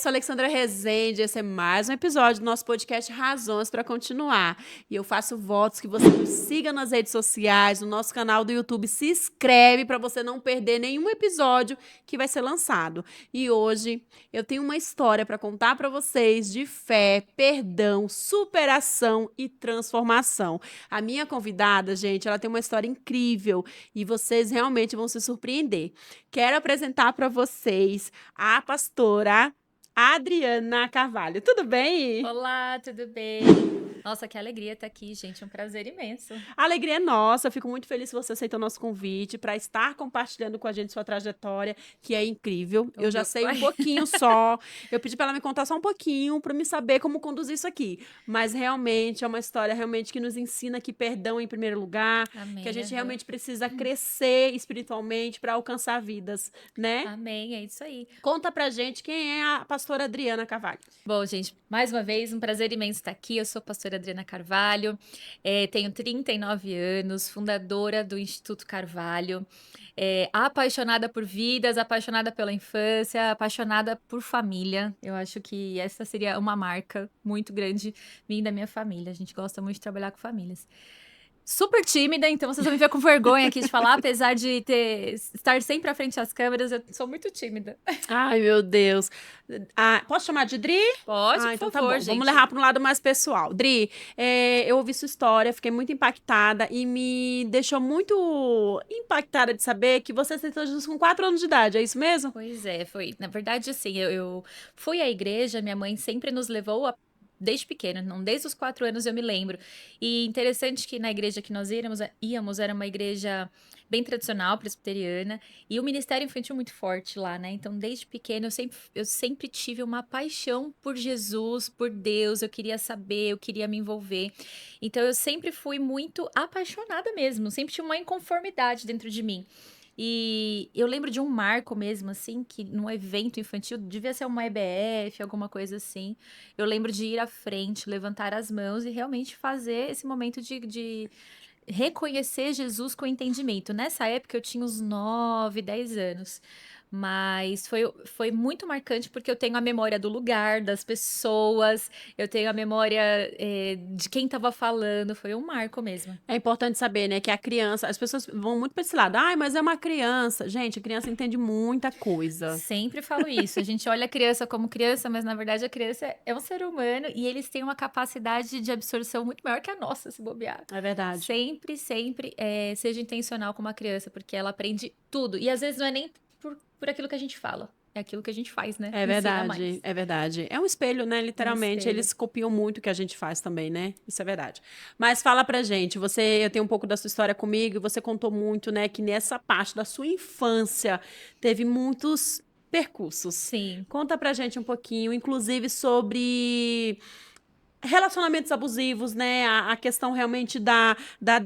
sou Alexandra Rezende, esse é mais um episódio do nosso podcast Razões para Continuar. E eu faço votos que você nos siga nas redes sociais, no nosso canal do YouTube, se inscreve para você não perder nenhum episódio que vai ser lançado. E hoje eu tenho uma história para contar para vocês de fé, perdão, superação e transformação. A minha convidada, gente, ela tem uma história incrível e vocês realmente vão se surpreender. Quero apresentar para vocês a pastora Adriana Carvalho. Tudo bem? Olá, tudo bem? Nossa, que alegria estar aqui, gente. É um prazer imenso. A alegria é nossa. Eu fico muito feliz que você aceitou o nosso convite para estar compartilhando com a gente sua trajetória, que é incrível. O Eu já meu sei um pai. pouquinho só. Eu pedi para ela me contar só um pouquinho para me saber como conduzir isso aqui. Mas realmente é uma história realmente que nos ensina que perdão em primeiro lugar, que a Amém, gente aham. realmente precisa crescer espiritualmente para alcançar vidas, né? Amém, é isso aí. Conta pra gente quem é a pastora Adriana Carvalho. Bom, gente, mais uma vez, um prazer imenso estar aqui. Eu sou a pastora Adriana Carvalho, tenho 39 anos, fundadora do Instituto Carvalho, apaixonada por vidas, apaixonada pela infância, apaixonada por família. Eu acho que essa seria uma marca muito grande minha e da minha família. A gente gosta muito de trabalhar com famílias. Super tímida, então vocês vão me ver com vergonha aqui de falar, apesar de estar sempre à frente das câmeras, eu sou muito tímida. Ai, meu Deus. Ah, posso chamar de Dri? Pode, Ah, por então tá favor, bom. Vamos gente. levar para um lado mais pessoal. Dri, eu ouvi sua história, fiquei muito impactada e me deixou muito impactada de saber que você aceitou Jesus com 4 anos de idade, é isso mesmo? Pois é, foi. Na verdade, assim, eu fui à igreja, minha mãe sempre nos levou desde pequena, não desde os 4 anos eu me lembro. E interessante que na igreja que nós íamos era uma igreja bem tradicional, presbiteriana, e o ministério infantil muito forte lá, né? Então, desde pequena, eu sempre tive uma paixão por Jesus, por Deus, eu queria saber, eu queria me envolver. Então, eu sempre fui muito apaixonada mesmo, sempre tinha uma inconformidade dentro de mim. E eu lembro de um marco mesmo, assim, que num evento infantil, devia ser uma EBF, alguma coisa assim. Eu lembro de ir à frente, levantar as mãos e realmente fazer esse momento de reconhecer Jesus com entendimento. Nessa época eu tinha uns 9, 10 anos. Mas foi muito marcante porque eu tenho a memória do lugar, das pessoas, eu tenho a memória, de quem estava falando. Foi um marco mesmo. É importante saber, né, que a criança, as pessoas vão muito para esse lado. Ai, mas é uma criança. Gente, a criança entende muita coisa. Sempre falo isso. A gente olha a criança como criança, mas na verdade a criança é um ser humano e eles têm uma capacidade de absorção muito maior que a nossa, se bobear. É verdade. Sempre, sempre seja intencional com uma criança, porque ela aprende tudo. E às vezes não é nem por aquilo que a gente fala, é aquilo que a gente faz, né? É Ensina verdade, mais. é verdade. É um espelho, né? É um Literalmente, espelho. eles copiam muito o que a gente faz também, né? Isso é verdade. Mas fala pra gente, eu tenho um pouco da sua história comigo e você contou muito, né, que nessa parte da sua infância teve muitos percursos. Sim. Conta pra gente um pouquinho, inclusive sobre relacionamentos abusivos, né? A questão realmente da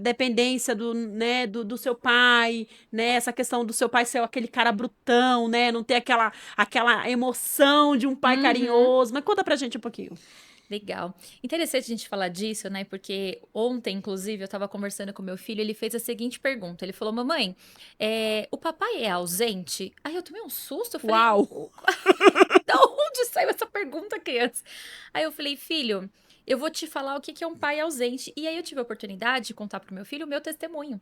dependência do seu pai, né? Essa questão do seu pai ser aquele cara brutão, né? Não ter aquela emoção de um pai Uhum. carinhoso. Mas conta pra gente um pouquinho. Legal. Interessante a gente falar disso, né? Porque ontem, inclusive, eu estava conversando com meu filho, ele fez a seguinte pergunta. Ele falou, mamãe, o papai é ausente? Aí eu tomei um susto, eu falei, Uau! da onde saiu essa pergunta, criança? Aí eu falei, filho, eu vou te falar o que que é um pai ausente. E aí eu tive a oportunidade de contar pro meu filho o meu testemunho,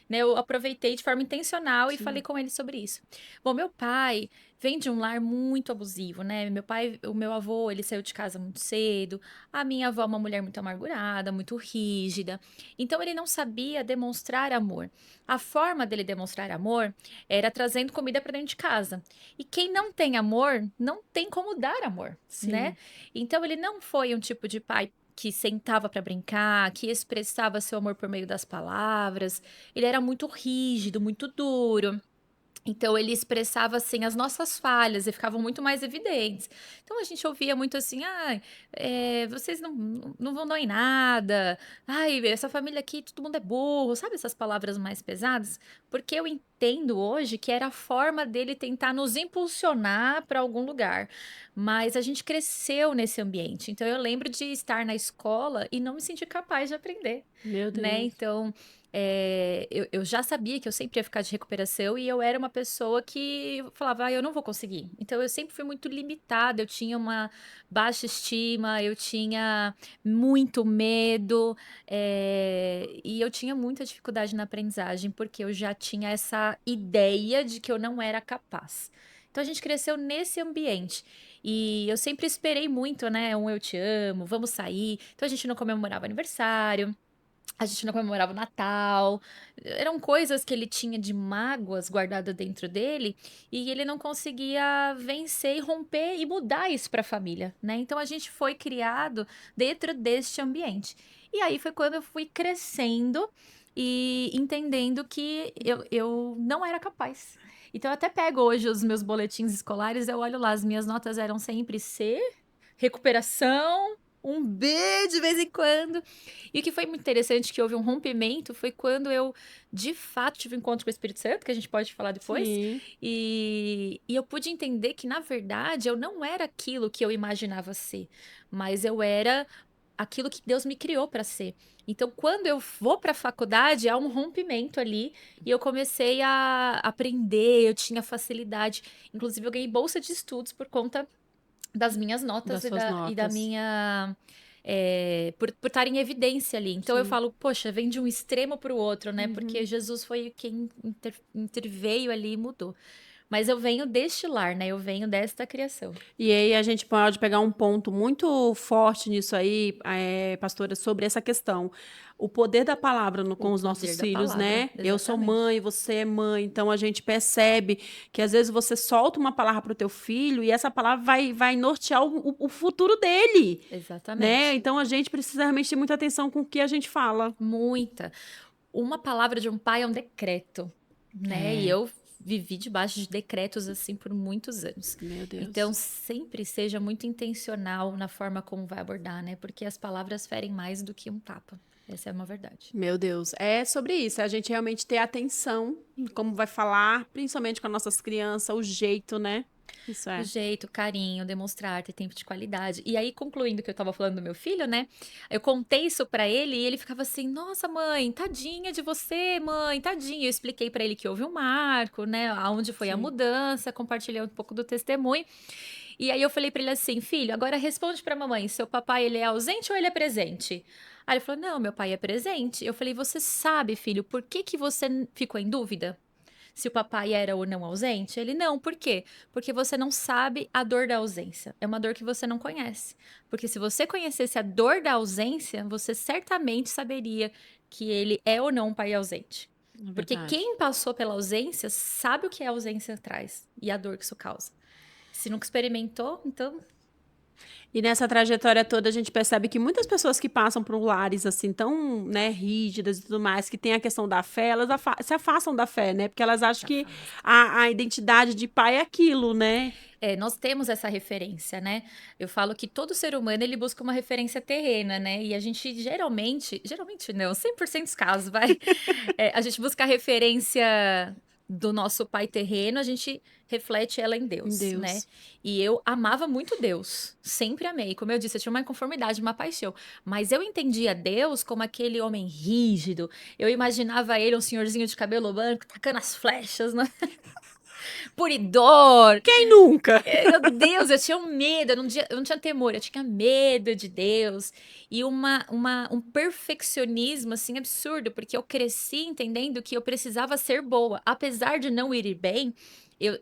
né? Eu aproveitei de forma intencional e falei Sim. com ele sobre isso. Bom, meu pai vem de um lar muito abusivo, né? O meu avô, ele saiu de casa muito cedo. A minha avó é uma mulher muito amargurada, muito rígida. Então ele não sabia demonstrar amor. A forma dele demonstrar amor era trazendo comida para dentro de casa. E quem não tem amor, não tem como dar amor, né? Sim. Então ele não foi um tipo de pai que sentava para brincar, que expressava seu amor por meio das palavras. Ele era muito rígido, muito duro. Então ele expressava, assim, as nossas falhas e ficavam muito mais evidentes. Então a gente ouvia muito assim: "Ai, vocês não vão dar em nada. Ai, essa família aqui, todo mundo é burro", sabe essas palavras mais pesadas? Porque eu entendo hoje que era a forma dele tentar nos impulsionar para algum lugar, mas a gente cresceu nesse ambiente. Então eu lembro de estar na escola e não me sentir capaz de aprender, Meu né. Deus. Então eu já sabia que eu sempre ia ficar de recuperação e eu era uma pessoa que falava, eu não vou conseguir. Então eu sempre fui muito limitada, eu tinha uma baixa estima, eu tinha muito medo, e eu tinha muita dificuldade na aprendizagem, porque eu já tinha essa ideia de que eu não era capaz. Então a gente cresceu nesse ambiente. E eu sempre esperei muito, né? Eu te amo, vamos sair. Então a gente não comemorava aniversário. A gente não comemorava o Natal. Eram coisas que ele tinha de mágoas guardada dentro dele e ele não conseguia vencer e romper e mudar isso para a família, né? Então a gente foi criado dentro deste ambiente. E aí foi quando eu fui crescendo e entendendo que eu não era capaz. Então eu até pego hoje os meus boletins escolares, eu olho lá, as minhas notas eram sempre C, recuperação, um B de vez em quando. E o que foi muito interessante, que houve um rompimento, foi quando eu, de fato, tive um encontro com o Espírito Santo, que a gente pode falar depois. Sim. E eu pude entender que, na verdade, eu não era aquilo que eu imaginava ser, mas eu era aquilo que Deus me criou para ser. Então, quando eu vou para a faculdade, há um rompimento ali e eu comecei a aprender, eu tinha facilidade. Inclusive, eu ganhei bolsa de estudos por conta das minhas notas Das e suas da notas. minha. Por estar em evidência ali. Então eu Sim. falo, poxa, vem de um extremo para o outro, né? Porque Uhum. Jesus foi quem interveio ali e mudou. Mas eu venho deste lar, né? Eu venho desta criação. E aí a gente pode pegar um ponto muito forte nisso aí, pastora, sobre essa questão. O poder da palavra O com os poder nossos da filhos, palavra, né? Eu sou exatamente. mãe, você é mãe, então a gente percebe que às vezes você solta uma palavra para o teu filho e essa palavra vai nortear o futuro dele, né? Exatamente. Então a gente precisa realmente ter muita atenção com o que a gente fala. Muita. Uma palavra de um pai é um decreto, né? E É, eu vivi debaixo de decretos assim por muitos anos. meu Então, Deus. sempre seja muito intencional na forma como vai abordar, né? Porque as palavras ferem mais do que um tapa. Essa é uma verdade. Meu Deus, é sobre isso, é a gente realmente ter atenção em como vai falar, principalmente com as nossas crianças, o jeito, né? Isso O é. jeito, o carinho, demonstrar, ter tempo de qualidade. E aí, concluindo o que eu tava falando do meu filho, né? Eu contei isso pra ele e ele ficava assim: Nossa, mãe, tadinha de você, mãe, tadinha. Eu expliquei pra ele que houve um marco, né? Aonde foi a Sim. mudança, compartilhei um pouco do testemunho. E aí eu falei pra ele assim: Filho, agora responde pra mamãe, seu papai ele é ausente ou ele é presente? Aí ele falou: Não, meu pai é presente. Eu falei: Você sabe, filho, por que que você ficou em dúvida? Se o papai era ou não ausente? Ele não, por quê? Porque você não sabe a dor da ausência. É uma dor que você não conhece. Porque se você conhecesse a dor da ausência, você certamente saberia que ele é ou não um pai ausente. É Porque verdade. quem passou pela ausência sabe o que a ausência traz e a dor que isso causa. Se nunca experimentou, então E nessa trajetória toda a gente percebe que muitas pessoas que passam por lares assim tão, né, rígidas e tudo mais, que tem a questão da fé, elas se afastam da fé, né? Porque elas se acham que afasta. a identidade de pai é aquilo, né? Nós temos essa referência, né? Eu falo que todo ser humano ele busca uma referência terrena, né? E a gente geralmente não, 100% dos casos, vai. A gente busca a referência do nosso pai terreno, a gente reflete ela em Em Deus, né? Deus. E eu amava muito Deus, sempre amei. Como eu disse, eu tinha uma inconformidade, uma paixão. Mas eu entendia Deus como aquele homem rígido. Eu imaginava ele, um senhorzinho de cabelo branco, tacando as flechas, né? Puridor, Quem nunca? meu Deus, eu tinha um medo, eu não tinha temor, eu tinha medo de Deus. E um perfeccionismo, assim, absurdo, porque eu cresci entendendo que eu precisava ser boa. Apesar de não ir bem,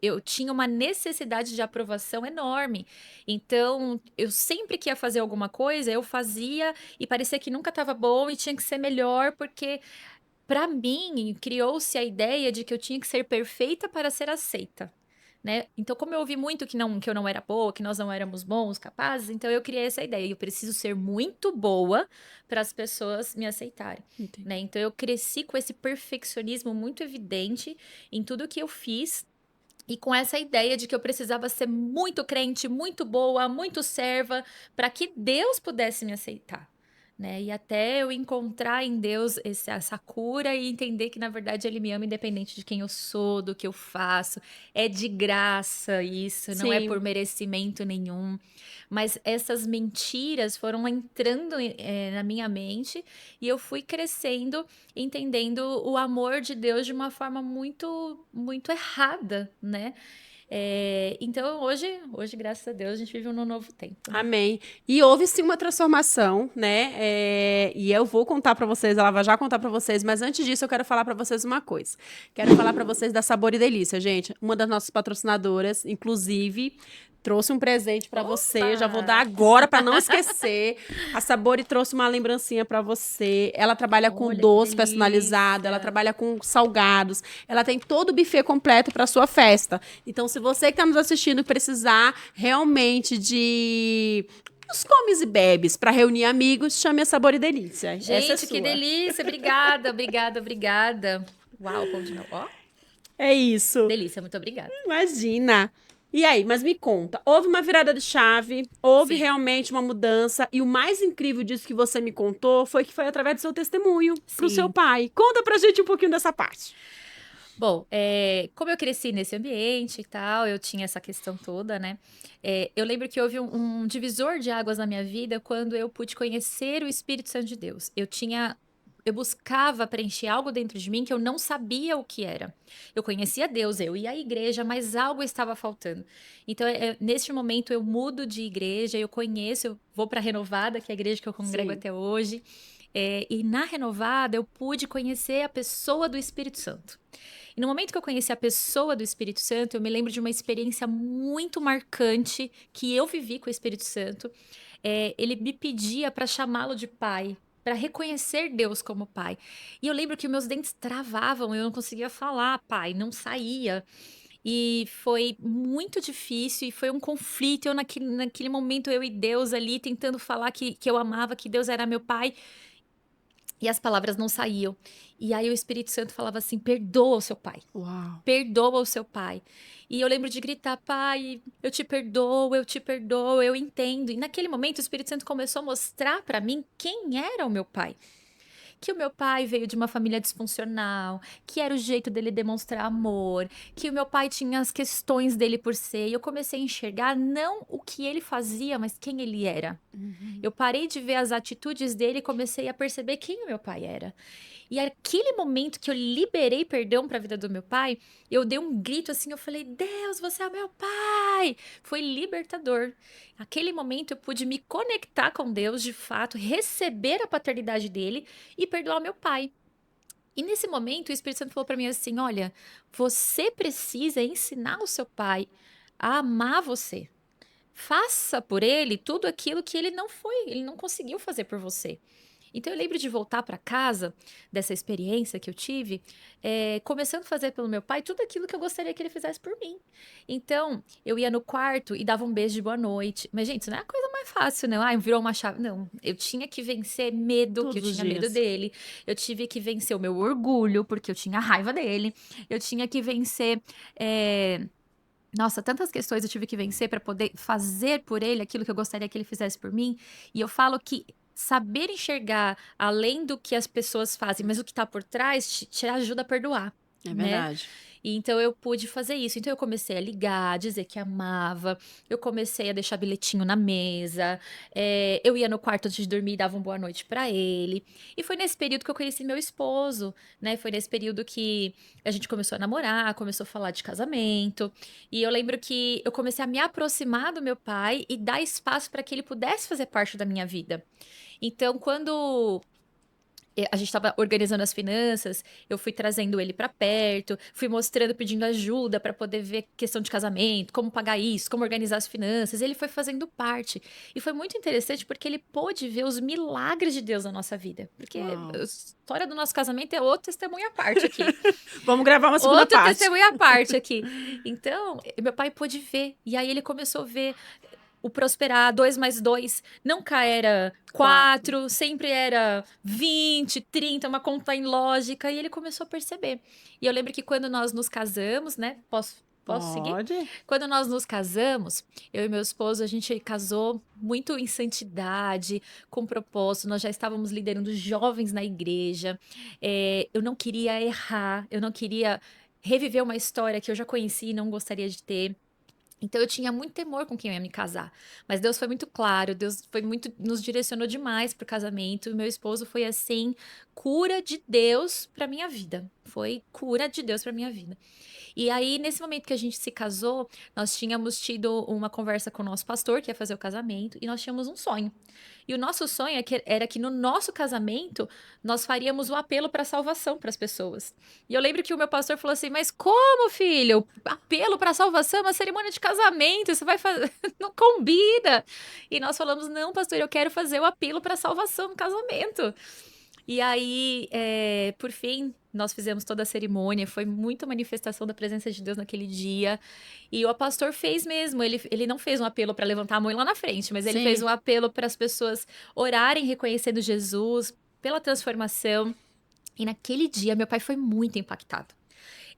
eu tinha uma necessidade de aprovação enorme. Então, eu sempre que ia fazer alguma coisa, eu fazia e parecia que nunca estava bom e tinha que ser melhor, porque, para mim, criou-se a ideia de que eu tinha que ser perfeita para ser aceita, né? Então, como eu ouvi muito que eu não era boa, que nós não éramos bons, capazes, então eu criei essa ideia. Eu preciso ser muito boa para as pessoas me aceitarem, Entendi. né? Então, eu cresci com esse perfeccionismo muito evidente em tudo que eu fiz e com essa ideia de que eu precisava ser muito crente, muito boa, muito serva, para que Deus pudesse me aceitar. né? E até eu encontrar em Deus essa cura e entender que, na verdade, Ele me ama independente de quem eu sou, do que eu faço. É de graça isso, não é por Sim. merecimento nenhum. Mas essas mentiras foram entrando na minha mente e eu fui crescendo, entendendo o amor de Deus de uma forma muito, muito errada, né? Então, hoje, graças a Deus, a gente vive um novo tempo, né? Amém. E houve sim uma transformação, né? E eu vou contar pra vocês, ela vai já contar pra vocês, mas antes disso eu quero falar pra vocês uma coisa. Quero falar pra vocês da Sabor e Delícia, gente. Uma das nossas patrocinadoras, inclusive, trouxe um presente pra você. Já vou dar Opa! agora pra não esquecer. A Sabor trouxe uma lembrancinha pra você. Ela trabalha com Olha que doce personalizado, ela delícia. trabalha com salgados, ela tem todo o buffet completo pra sua festa. Então, se você que tá nos assistindo precisar realmente de os comes e bebes para reunir amigos, chame a Sabor e Delícia. Essa é Gente, que sua. delícia! Obrigada, obrigada, obrigada. Uau, pão de mel. Ó, É isso. delícia, muito obrigada. Imagina. E aí, mas me conta, houve uma virada de chave, houve Sim, realmente uma mudança, e o mais incrível disso que você me contou foi que foi através do seu testemunho pro seu sim. pai. Conta pra gente um pouquinho dessa parte. Bom, como eu cresci nesse ambiente e tal, eu tinha essa questão toda, né? Eu lembro que houve um divisor de águas na minha vida quando eu pude conhecer o Espírito Santo de Deus. Eu buscava preencher algo dentro de mim que eu não sabia o que era. Eu conhecia Deus, eu ia à igreja, mas algo estava faltando. Então, neste momento, eu mudo de igreja, eu conheço, eu vou para a Renovada, que é a igreja que eu congrego Sim. até hoje. E na Renovada, eu pude conhecer a pessoa do Espírito Santo. E no momento que eu conheci a pessoa do Espírito Santo, eu me lembro de uma experiência muito marcante que eu vivi com o Espírito Santo. Ele me pedia para chamá-lo de pai, para reconhecer Deus como pai. E eu lembro que meus dentes travavam, eu não conseguia falar pai, não saía. E foi muito difícil e foi um conflito. Eu, naquele momento, eu e Deus ali tentando falar que eu amava, que Deus era meu pai. E as palavras não saíam. E aí o Espírito Santo falava assim: perdoa o seu pai. Uau. Perdoa o seu pai. E eu lembro de gritar: pai, eu te perdoo, eu entendo. E naquele momento o Espírito Santo começou a mostrar para mim quem era o meu pai. Que o meu pai veio de uma família disfuncional, que era o jeito dele demonstrar amor, que o meu pai tinha as questões dele por ser. E eu comecei a enxergar não o que ele fazia, mas quem ele era. Uhum. Eu parei de ver as atitudes dele e comecei a perceber quem o meu pai era. E aquele momento que eu liberei perdão para a vida do meu pai, eu dei um grito assim, eu falei: "Deus, você é o meu pai!" Foi libertador. Aquele momento eu pude me conectar com Deus de fato, receber a paternidade dele e perdoar o meu pai. E nesse momento o Espírito Santo falou para mim assim: "Olha, você precisa ensinar o seu pai a amar você. Faça por ele tudo aquilo que ele não conseguiu fazer por você." Então eu lembro de voltar para casa, dessa experiência que eu tive, começando a fazer pelo meu pai tudo aquilo que eu gostaria que ele fizesse por mim. Então, eu ia no quarto e dava um beijo de boa noite. Mas, gente, isso não é a coisa mais fácil, não. Ah, virou uma chave. Não, eu tinha que vencer medo, que eu Todos os tinha medo dias. dele. Eu tive que vencer o meu orgulho, porque eu tinha raiva dele. Eu tinha que vencer. Nossa, tantas questões eu tive que vencer para poder fazer por ele aquilo que eu gostaria que ele fizesse por mim. E eu falo que saber enxergar além do que as pessoas fazem, mas o que está por trás te ajuda a perdoar, É né? verdade. E então eu pude fazer isso. Então eu comecei a ligar, dizer que amava, eu comecei a deixar bilhetinho na mesa, eu ia no quarto antes de dormir e dava uma boa noite para ele. E foi nesse período que eu conheci meu esposo, né? Foi nesse período que a gente começou a namorar, começou a falar de casamento. E eu lembro que eu comecei a me aproximar do meu pai e dar espaço para que ele pudesse fazer parte da minha vida. Então, quando a gente estava organizando as finanças, eu fui trazendo ele para perto, fui mostrando, pedindo ajuda para poder ver questão de casamento, como pagar isso, como organizar as finanças. Ele foi fazendo parte. E foi muito interessante porque ele pôde ver os milagres de Deus na nossa vida. Porque a Uau. história do nosso casamento é outro testemunho à parte aqui. Vamos gravar uma segunda Outro parte. testemunho à parte aqui. Então, meu pai pôde ver. E aí ele começou a ver o prosperar, 2 mais 2 nunca era 4. 4, sempre era 20, 30, uma conta em lógica, e ele começou a perceber. E eu lembro que quando nós nos casamos, né, posso Posso seguir? Pode. Quando nós nos casamos, eu e meu esposo, a gente casou muito em santidade, com propósito. Nós já estávamos liderando jovens na igreja. Eu não queria errar, eu não queria reviver uma história que eu já conheci e não gostaria de ter. Então eu tinha muito temor com quem eu ia me casar. Mas Deus foi muito claro, Deus foi muito, nos direcionou demais pro casamento. E meu esposo foi assim, cura de Deus pra minha vida. Foi cura de Deus pra minha vida. E aí, nesse momento que a gente se casou, nós tínhamos tido uma conversa com o nosso pastor, que ia fazer o casamento, e nós tínhamos um sonho. E o nosso sonho era que no nosso casamento nós faríamos o apelo para salvação para as pessoas. E eu lembro que o meu pastor falou assim: Mas como, filho? Apelo para salvação é uma cerimônia de casamento, você vai fazer. Não combina. E nós falamos: Não, pastor, eu quero fazer o apelo para salvação no casamento. E aí, por fim, nós fizemos toda a cerimônia, foi muita manifestação da presença de Deus naquele dia. E o pastor fez mesmo, ele não fez um apelo para levantar a mão lá na frente, mas ele fez Sim. um apelo para as pessoas orarem reconhecendo Jesus pela transformação. E naquele dia, meu pai foi muito impactado.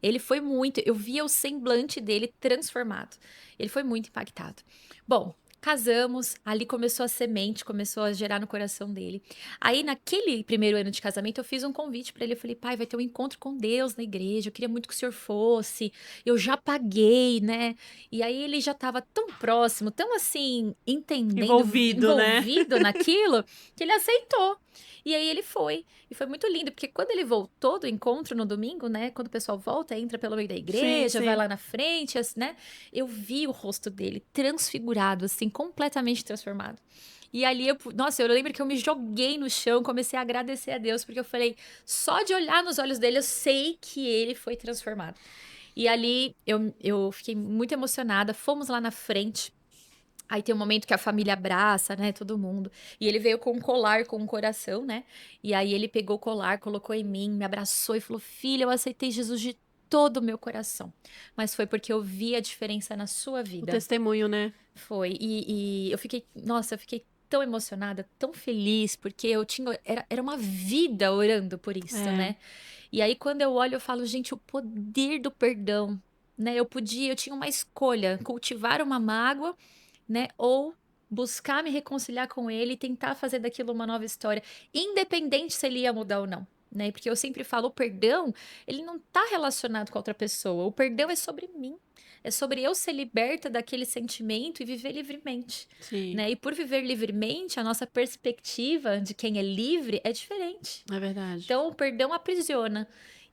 Ele foi muito, eu via o semblante dele transformado. Ele foi muito impactado. Bom, casamos, ali começou a semente, começou a gerar no coração dele. Aí, naquele primeiro ano de casamento, eu fiz um convite para ele. Eu falei, pai, vai ter um encontro com Deus na igreja. Eu queria muito que o senhor fosse. Eu já paguei, né? E aí ele já estava tão próximo, tão assim, entendendo, Envolvido, né? envolvido naquilo, que ele aceitou. E aí ele foi. E foi muito lindo, porque quando ele voltou do encontro no domingo, né? Quando o pessoal volta, entra pelo meio da igreja, Sim. vai lá na frente, assim, né? Eu vi o rosto dele transfigurado, assim, completamente transformado. E ali, nossa, eu lembro que eu me joguei no chão, comecei a agradecer a Deus, porque eu falei, só de olhar nos olhos dele, eu sei que ele foi transformado. E ali, eu fiquei muito emocionada, fomos lá na frente. Aí tem um momento que a família abraça, né, todo mundo. E ele veio com um colar com um coração, né? E aí ele pegou o colar, colocou em mim, me abraçou e falou: Filha, eu aceitei Jesus de todo o meu coração. Mas foi porque eu vi a diferença na sua O vida. testemunho, né? Foi. E eu fiquei, nossa, eu fiquei tão emocionada, tão feliz, porque eu tinha, era uma vida orando por isso, É. né? E aí quando eu olho, eu falo, gente, o poder do perdão, né? Eu tinha uma escolha, cultivar uma mágoa, né? Ou buscar me reconciliar com ele e tentar fazer daquilo uma nova história, independente se ele ia mudar ou não. Né? Porque eu sempre falo, o perdão, ele não está relacionado com a outra pessoa. O perdão é sobre mim. É sobre eu ser liberta daquele sentimento e viver livremente. Sim, Né? E por viver livremente, a nossa perspectiva de quem é livre é diferente. é verdade. Então, o perdão aprisiona.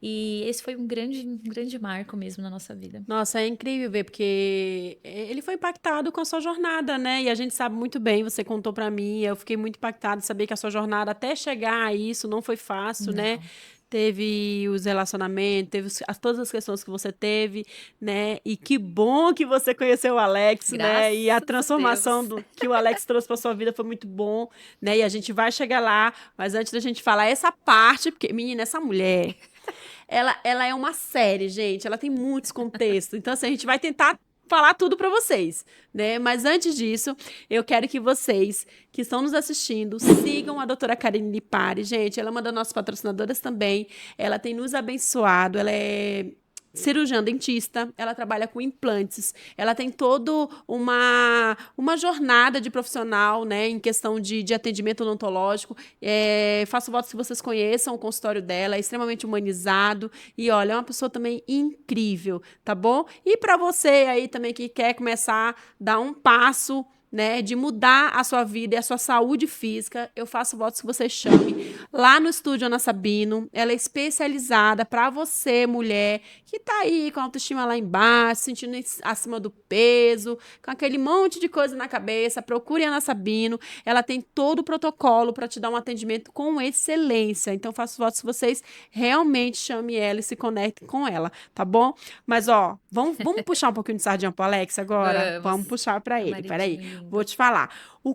E esse foi um grande marco mesmo na nossa vida. Nossa, é incrível ver, porque ele foi impactado com a sua jornada, né? E a gente sabe muito bem, você contou pra mim, eu fiquei muito impactada de saber que a sua jornada até chegar a isso não foi fácil, né? Não. Teve os relacionamentos, teve todas as questões que você teve, né? E que bom que você conheceu o Alex, né? E a Graças a transformação Deus. que o Alex trouxe para sua vida foi muito bom, né? E a gente vai chegar lá, mas antes da gente falar essa parte, porque, menina, essa mulher, ela é uma série, gente. Ela tem muitos contextos. Então, assim, a gente vai tentar falar tudo para vocês, né? Mas antes disso, eu quero que vocês que estão nos assistindo sigam a doutora Karine Lipari. Gente, ela é uma das nossas patrocinadoras também. Ela tem nos abençoado. Ela é cirurgiã dentista, ela trabalha com implantes, ela tem toda uma jornada de profissional, né, em questão de atendimento odontológico. Faço votos que vocês conheçam o consultório dela, é extremamente humanizado e, olha, é uma pessoa também incrível, tá bom? E para você aí também que quer começar a dar um passo, né, de mudar a sua vida e a sua saúde física, eu faço votos que você chame lá no estúdio Ana Sabino. Ela é especializada para você, mulher, que tá aí com a autoestima lá embaixo, sentindo acima do peso, com aquele monte de coisa na cabeça. Procure a Ana Sabino. Ela tem todo o protocolo para te dar um atendimento com excelência. Então, faço votos que vocês realmente chamem ela e se conectem com ela, tá bom? Mas, ó, vamos puxar um pouquinho de sardinha pro Alex agora? Vamos puxar para ele. Peraí. Maridinho lindo. Vou te falar.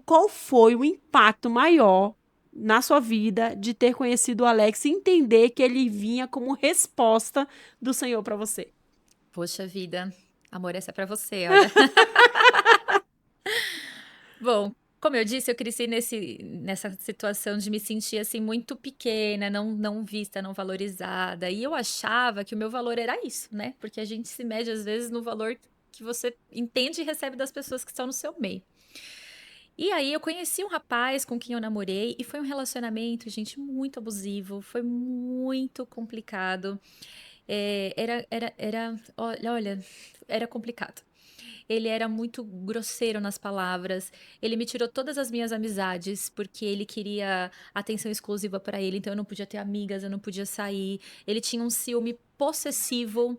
Qual foi o impacto maior na sua vida de ter conhecido o Alex e entender que ele vinha como resposta do Senhor para você? Poxa vida, amor, essa é pra você, olha. Bom, Como eu disse, eu cresci nessa situação de me sentir assim muito pequena, não vista, não valorizada. E eu achava que o meu valor era isso, né? Porque a gente se mede às vezes no valor que você entende e recebe das pessoas que estão no seu meio. E aí eu conheci um rapaz com quem eu namorei e foi um relacionamento, gente, muito abusivo, foi muito complicado. Olha, era complicado. Ele era muito grosseiro nas palavras. Ele me tirou todas as minhas amizades porque ele queria atenção exclusiva para ele. Então eu não podia ter amigas, eu não podia sair. Ele tinha um ciúme possessivo.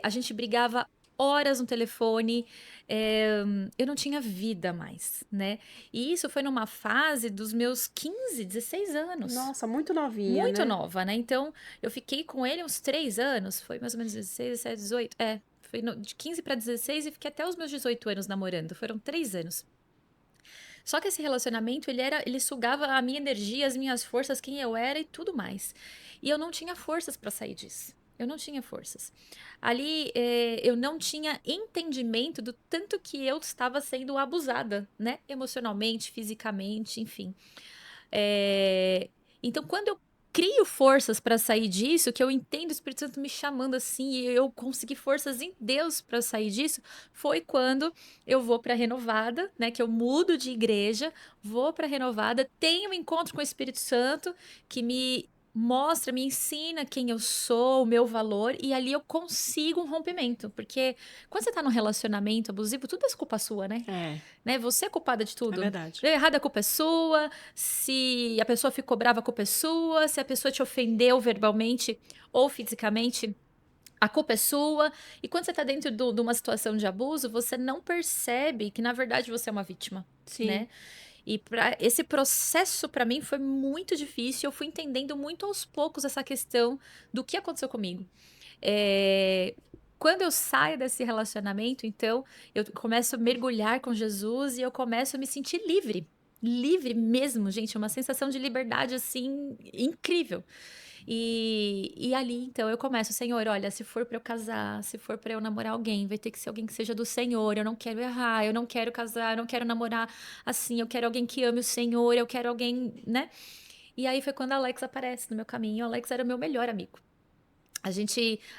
A gente brigava horas no telefone. É, eu não tinha vida mais, né? E isso foi numa fase dos meus 15, 16 anos. Nossa, muito novinha, Muito né? nova, né? Então, eu fiquei com ele uns 3 anos, foi mais ou menos 16, 17, 18. Foi de 15 para 16 e fiquei até os meus 18 anos namorando. Foram 3 anos. Só que esse relacionamento, ele sugava a minha energia, as minhas forças, quem eu era e tudo mais. E eu não tinha forças para sair disso. Eu não tinha forças. Ali, eu não tinha entendimento do tanto que eu estava sendo abusada, né? Emocionalmente, fisicamente, enfim. É, Então, quando eu crio forças para sair disso, que eu entendo o Espírito Santo me chamando assim, e eu consegui forças em Deus para sair disso, foi quando eu vou para Renovada, né? Que eu mudo de igreja, vou para Renovada, tenho um encontro com o Espírito Santo que me mostra, me ensina quem eu sou, o meu valor, e ali eu consigo um rompimento, porque quando você tá num relacionamento abusivo, tudo é culpa sua, né? É, Você é culpada de é tudo. verdade. Deu errado, a culpa é sua. Se a pessoa ficou brava, a culpa é sua. Se a pessoa te ofendeu verbalmente ou fisicamente, a culpa é sua. E quando você tá dentro de uma situação de abuso, você não percebe que, na verdade, você é uma vítima, Sim. né? E esse processo, para mim, foi muito difícil. Eu fui entendendo muito aos poucos essa questão do que aconteceu comigo. É, Quando eu saio desse relacionamento, então, eu começo a mergulhar com Jesus e eu começo a me sentir livre. Livre mesmo, gente, uma sensação de liberdade assim incrível. E ali, então, eu começo, Senhor, olha, se for para eu casar, se for para eu namorar alguém, vai ter que ser alguém que seja do Senhor. Eu não quero errar, eu não quero casar, eu não quero namorar assim, eu quero alguém que ame o Senhor, eu quero alguém, né? E aí foi quando a Alex aparece no meu caminho. O Alex era o meu melhor amigo.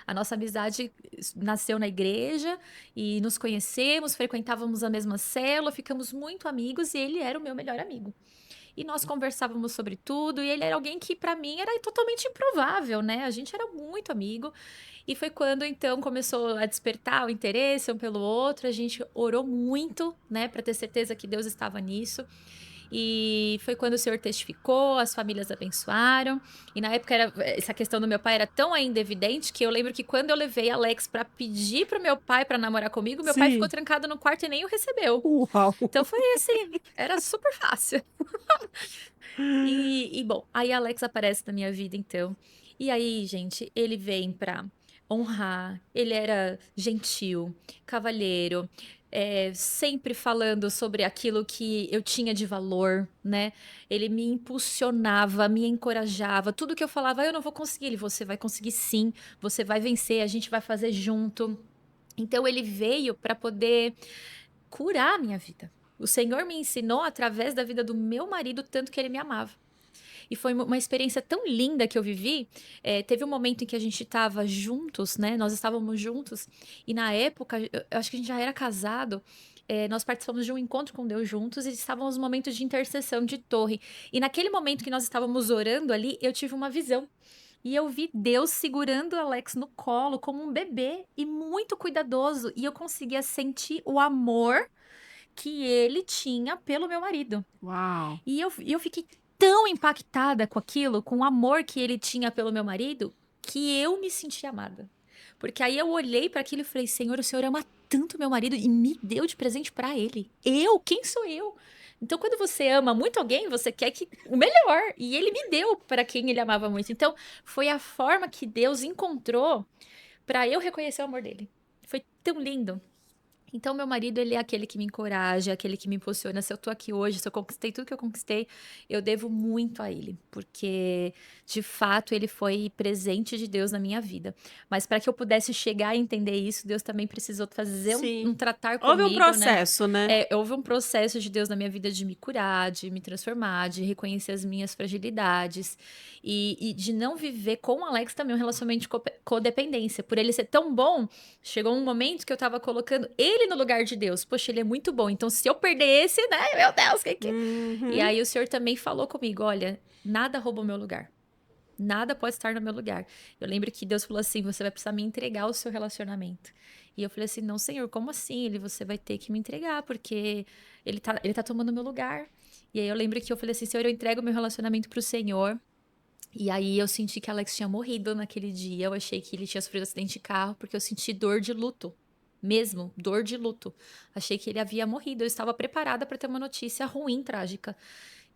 A nossa amizade nasceu na igreja e nos conhecemos, frequentávamos a mesma célula, ficamos muito amigos e ele era o meu melhor amigo. E nós conversávamos sobre tudo e ele era alguém que para mim era totalmente improvável, né? A gente era muito amigo e foi quando então começou a despertar o interesse um pelo outro, a gente orou muito, né, para ter certeza que Deus estava nisso. E foi quando o Senhor testificou, as famílias abençoaram. E na época essa questão do meu pai era tão ainda evidente que eu lembro que quando eu levei Alex para pedir pro meu pai para namorar comigo, meu pai ficou Sim. trancado no quarto e nem o recebeu. Uau. Então foi assim, era super fácil. Bom, aí Alex aparece na minha vida então. E aí, gente, ele vem pra honrar. Ele era gentil, cavalheiro, sempre falando sobre aquilo que eu tinha de valor, né? Ele me impulsionava, me encorajava. Tudo que eu falava, eu não vou conseguir. Ele, você vai conseguir sim, você vai vencer, a gente vai fazer junto. Então ele veio para poder curar a minha vida. O Senhor me ensinou através da vida do meu marido tanto que ele me amava. E foi uma experiência tão linda que eu vivi. Teve um momento em que a gente estava juntos, né? Nós estávamos juntos. E na época, eu acho que a gente já era casado. Nós participamos de um encontro com Deus juntos e estávamos no momento de intercessão de torre. E naquele momento que nós estávamos orando ali, eu tive uma visão. E eu vi Deus segurando o Alex no colo como um bebê e muito cuidadoso. E eu conseguia sentir o amor que ele tinha pelo meu marido. Uau. E eu fiquei tão impactada com aquilo, com o amor que ele tinha pelo meu marido, que eu me senti amada. Porque aí eu olhei para aquilo e falei: Senhor, o Senhor ama tanto meu marido e me deu de presente para ele. Eu? Quem sou eu? Então, quando você ama muito alguém, você quer que o melhor. E ele me deu para quem ele amava muito. Então, foi a forma que Deus encontrou para eu reconhecer o amor dele. Foi tão lindo. Então, meu marido, ele é aquele que me encoraja, aquele que me impulsiona. Se eu tô aqui hoje, se eu conquistei tudo que eu conquistei, eu devo muito a ele, porque de fato ele foi presente de Deus na minha vida. Mas para que eu pudesse chegar a entender isso, Deus também precisou fazer um Sim. tratar Houve um comigo, né? processo, né? Houve um processo de Deus na minha vida de me curar, de me transformar, de reconhecer as minhas fragilidades e de não viver com o Alex também um relacionamento de codependência. Por ele ser tão bom, chegou um momento que eu tava colocando ele no lugar de Deus. Poxa, ele é muito bom, então se eu perder esse, né, meu Deus, que... E Uhum. aí o Senhor também falou comigo, olha, nada rouba o meu lugar. Nada pode estar no meu lugar. Eu lembro que Deus falou assim: você vai precisar me entregar o seu relacionamento. E eu falei assim: não, Senhor, como assim? Você vai ter que me entregar, porque ele tá tomando o meu lugar. E aí eu lembro que eu falei assim: Senhor, eu entrego o meu relacionamento pro Senhor. E aí eu senti que Alex tinha morrido naquele dia. Eu achei que ele tinha sofrido um acidente de carro, porque eu senti dor de luto. Mesmo, dor de luto. Achei que ele havia morrido. Eu estava preparada para ter uma notícia ruim, trágica.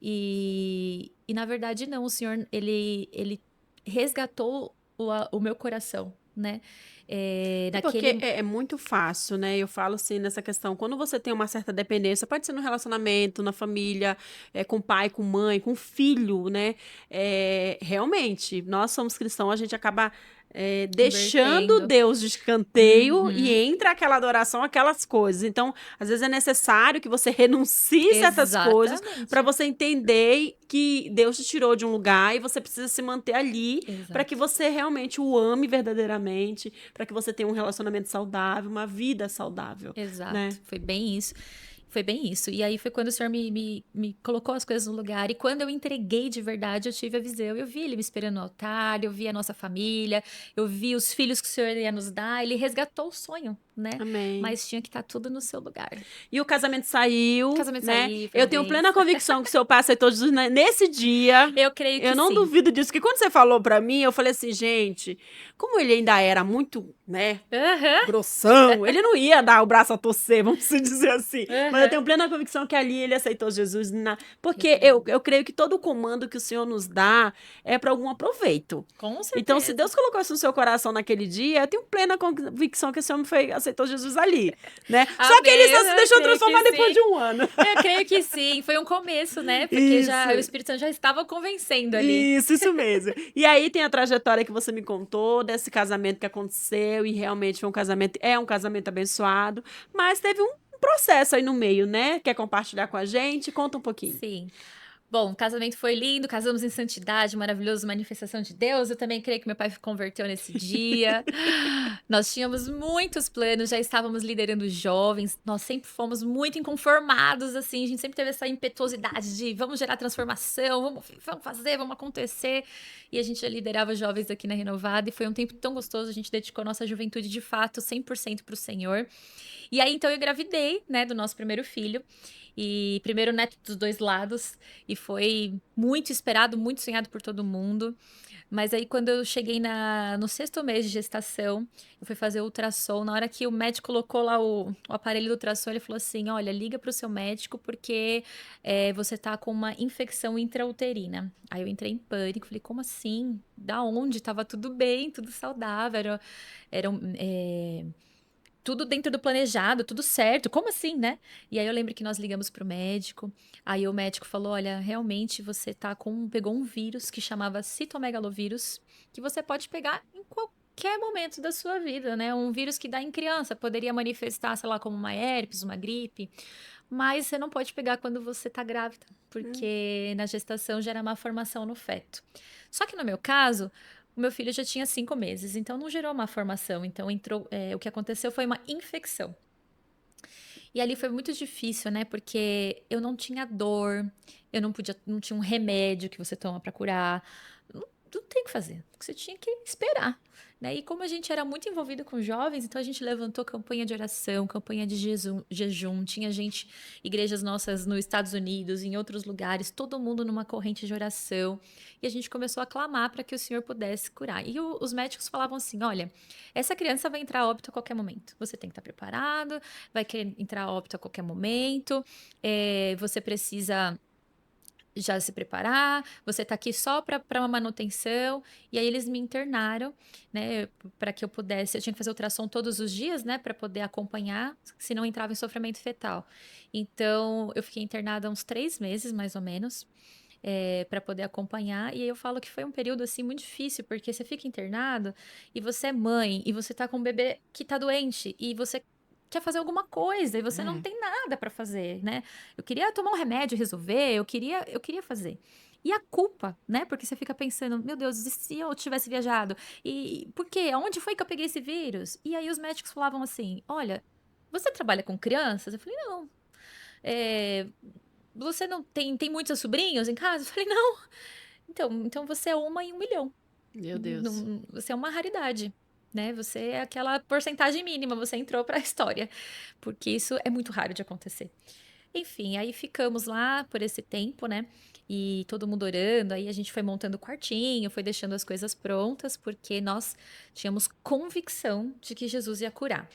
E na verdade, não. O Senhor, ele resgatou o meu coração, né? É porque Naquele. é muito fácil, né? Eu falo assim nessa questão. Quando você tem uma certa dependência, pode ser no relacionamento, na família, com pai, com mãe, com filho, né? Realmente, nós somos cristãos, a gente acaba deixando Invertendo. Deus de escanteio e Uhum. entra aquela adoração, aquelas coisas. Então, às vezes é necessário que você renuncie certas coisas para Exatamente. você entender que Deus te tirou de um lugar e você precisa se manter ali para que Exato. você realmente o ame verdadeiramente, para que você tenha um relacionamento saudável, uma vida saudável, né? Exato. Foi bem isso. Foi bem isso. E aí foi quando o Senhor me colocou as coisas no lugar. E quando eu entreguei de verdade, eu tive a visão. Eu vi ele me esperando no altar, eu vi a nossa família, eu vi os filhos que o Senhor ia nos dar. Ele resgatou o sonho, né? Amém. Mas tinha que estar tudo no seu lugar. E o casamento O saiu, casamento né? saiu, foi Eu uma tenho plena benção. convicção que o seu pai aceitou Jesus nesse dia. Eu creio Eu que não sim. duvido disso, que quando você falou pra mim, eu falei assim, gente, como ele ainda era muito, né, Aham, grossão, ele não ia dar o braço a torcer, vamos se dizer assim. Mas eu aham. tenho plena convicção que ali ele aceitou Jesus, Eu porque creio. eu creio que todo o comando que o Senhor nos dá é para algum aproveito. Com Então, se certeza. Deus colocou isso no seu coração naquele dia, eu tenho plena convicção que esse homem aceitou Jesus ali, né? Só que ele Amém, só se eu deixou creio que transformar depois sim. de um ano. Eu creio que sim. Foi um começo, né? Porque já o Isso. Espírito Santo já estava convencendo ali. Isso mesmo. E aí tem a trajetória que você me contou desse casamento que aconteceu e realmente foi um casamento abençoado, mas teve um processo aí no meio, né? Quer compartilhar com a gente? Conta um pouquinho. Sim. Bom, o casamento foi lindo, casamos em santidade, maravilhoso, manifestação de Deus. Eu também creio que meu pai se converteu nesse dia. Nós tínhamos muitos planos, já estávamos liderando jovens, nós sempre fomos muito inconformados, assim, a gente sempre teve essa impetuosidade de vamos gerar transformação, vamos fazer, vamos acontecer. E a gente já liderava jovens aqui na Renovada e foi um tempo tão gostoso, a gente dedicou nossa juventude de fato 100% para o Senhor. E aí, então, eu engravidei, né, do nosso primeiro filho. E primeiro neto dos dois lados. E foi muito esperado, muito sonhado por todo mundo. Mas aí, quando eu cheguei no sexto mês de gestação, eu fui fazer o ultrassom. Na hora que o médico colocou lá o aparelho do ultrassom, ele falou assim: olha, liga pro seu médico porque você tá com uma infecção intrauterina. Aí eu entrei em pânico, falei: como assim? Da onde? Tava tudo bem, tudo saudável. Era tudo dentro do planejado, tudo certo. Como assim, né? E aí eu lembro que nós ligamos pro médico. Aí o médico falou: olha, realmente você pegou um vírus que chamava citomegalovírus, que você pode pegar em qualquer momento da sua vida, né? Um vírus que dá em criança, poderia manifestar, sei lá, como uma herpes, uma gripe, mas você não pode pegar quando você tá grávida, porque na gestação gera má formação no feto. Só que no meu caso, o meu filho já tinha 5 meses, então não gerou uma formação. Então o que aconteceu foi uma infecção. E ali foi muito difícil, né? Porque eu não tinha dor, eu não tinha um remédio que você toma pra curar. Não tem o que fazer. Você tinha que esperar, né? E como a gente era muito envolvido com jovens, então a gente levantou campanha de oração, campanha de jejum. Tinha gente, igrejas nossas nos Estados Unidos, em outros lugares, todo mundo numa corrente de oração. E a gente começou a clamar para que o Senhor pudesse curar. E os médicos falavam assim: olha, essa criança vai entrar a óbito a qualquer momento. Você tem que estar preparado, vai querer entrar a óbito a qualquer momento. Você precisa já se preparar, você tá aqui só para uma manutenção. E aí eles me internaram, né, para que eu pudesse, eu tinha que fazer ultrassom todos os dias, né, para poder acompanhar, se não entrava em sofrimento fetal. Então, eu fiquei internada uns 3 meses, mais ou menos, para poder acompanhar. E aí eu falo que foi um período assim muito difícil, porque você fica internado e você é mãe e você tá com um bebê que tá doente e você quer fazer alguma coisa e você não É. tem nada para fazer, né? Eu queria tomar um remédio, resolver, eu queria fazer. E a culpa, né? Porque você fica pensando, meu Deus, e se eu tivesse viajado? E por quê? Aonde foi que eu peguei esse vírus? E aí os médicos falavam assim: olha, você trabalha com crianças? Eu falei, não. É, você não tem muitos sobrinhos em casa? Eu falei, não. Então você é uma em 1 milhão. Meu Deus. Você é uma raridade, né? Você é aquela porcentagem mínima, você entrou para a história, porque isso é muito raro de acontecer. Enfim, aí ficamos lá por esse tempo, né? E todo mundo orando, aí a gente foi montando o quartinho, foi deixando as coisas prontas, porque nós tínhamos convicção de que Jesus ia curar.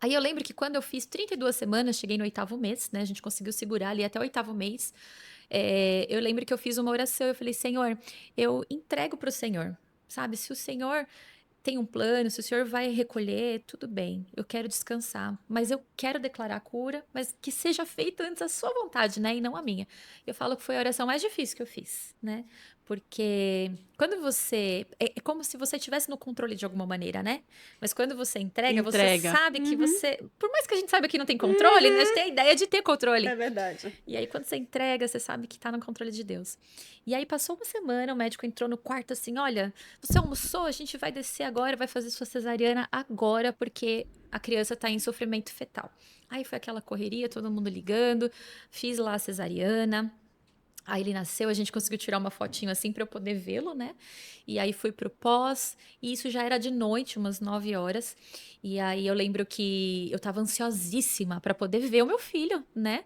Aí eu lembro que quando eu fiz 32 semanas, cheguei no 8º mês, né? A gente conseguiu segurar ali até o 8º mês. Eu lembro que eu fiz uma oração, eu falei, Senhor, eu entrego para o Senhor, sabe? Se o Senhor tem um plano, se o Senhor vai recolher, tudo bem, eu quero descansar, mas eu quero declarar a cura, mas que seja feita antes a sua vontade, né? E não a minha. Eu falo que foi a oração mais difícil que eu fiz, né? Porque quando você. É como se você estivesse no controle de alguma maneira, né? Mas quando você entrega, você Entrega. sabe que Uhum. você. Por mais que a gente saiba que não tem controle, né? A gente Uhum. tem a ideia de ter É controle. verdade. E aí, quando você entrega, você sabe que tá no controle de Deus. E aí, passou uma semana, o médico entrou no quarto assim: olha, você almoçou? A gente vai descer agora, vai fazer sua cesariana agora, porque a criança tá em sofrimento fetal. Aí foi aquela correria, todo mundo ligando, fiz lá a cesariana. Aí ele nasceu, a gente conseguiu tirar uma fotinho assim para eu poder vê-lo, né? E aí fui pro pós, e isso já era de noite, umas 9 horas. E aí eu lembro que eu tava ansiosíssima para poder ver o meu filho, né?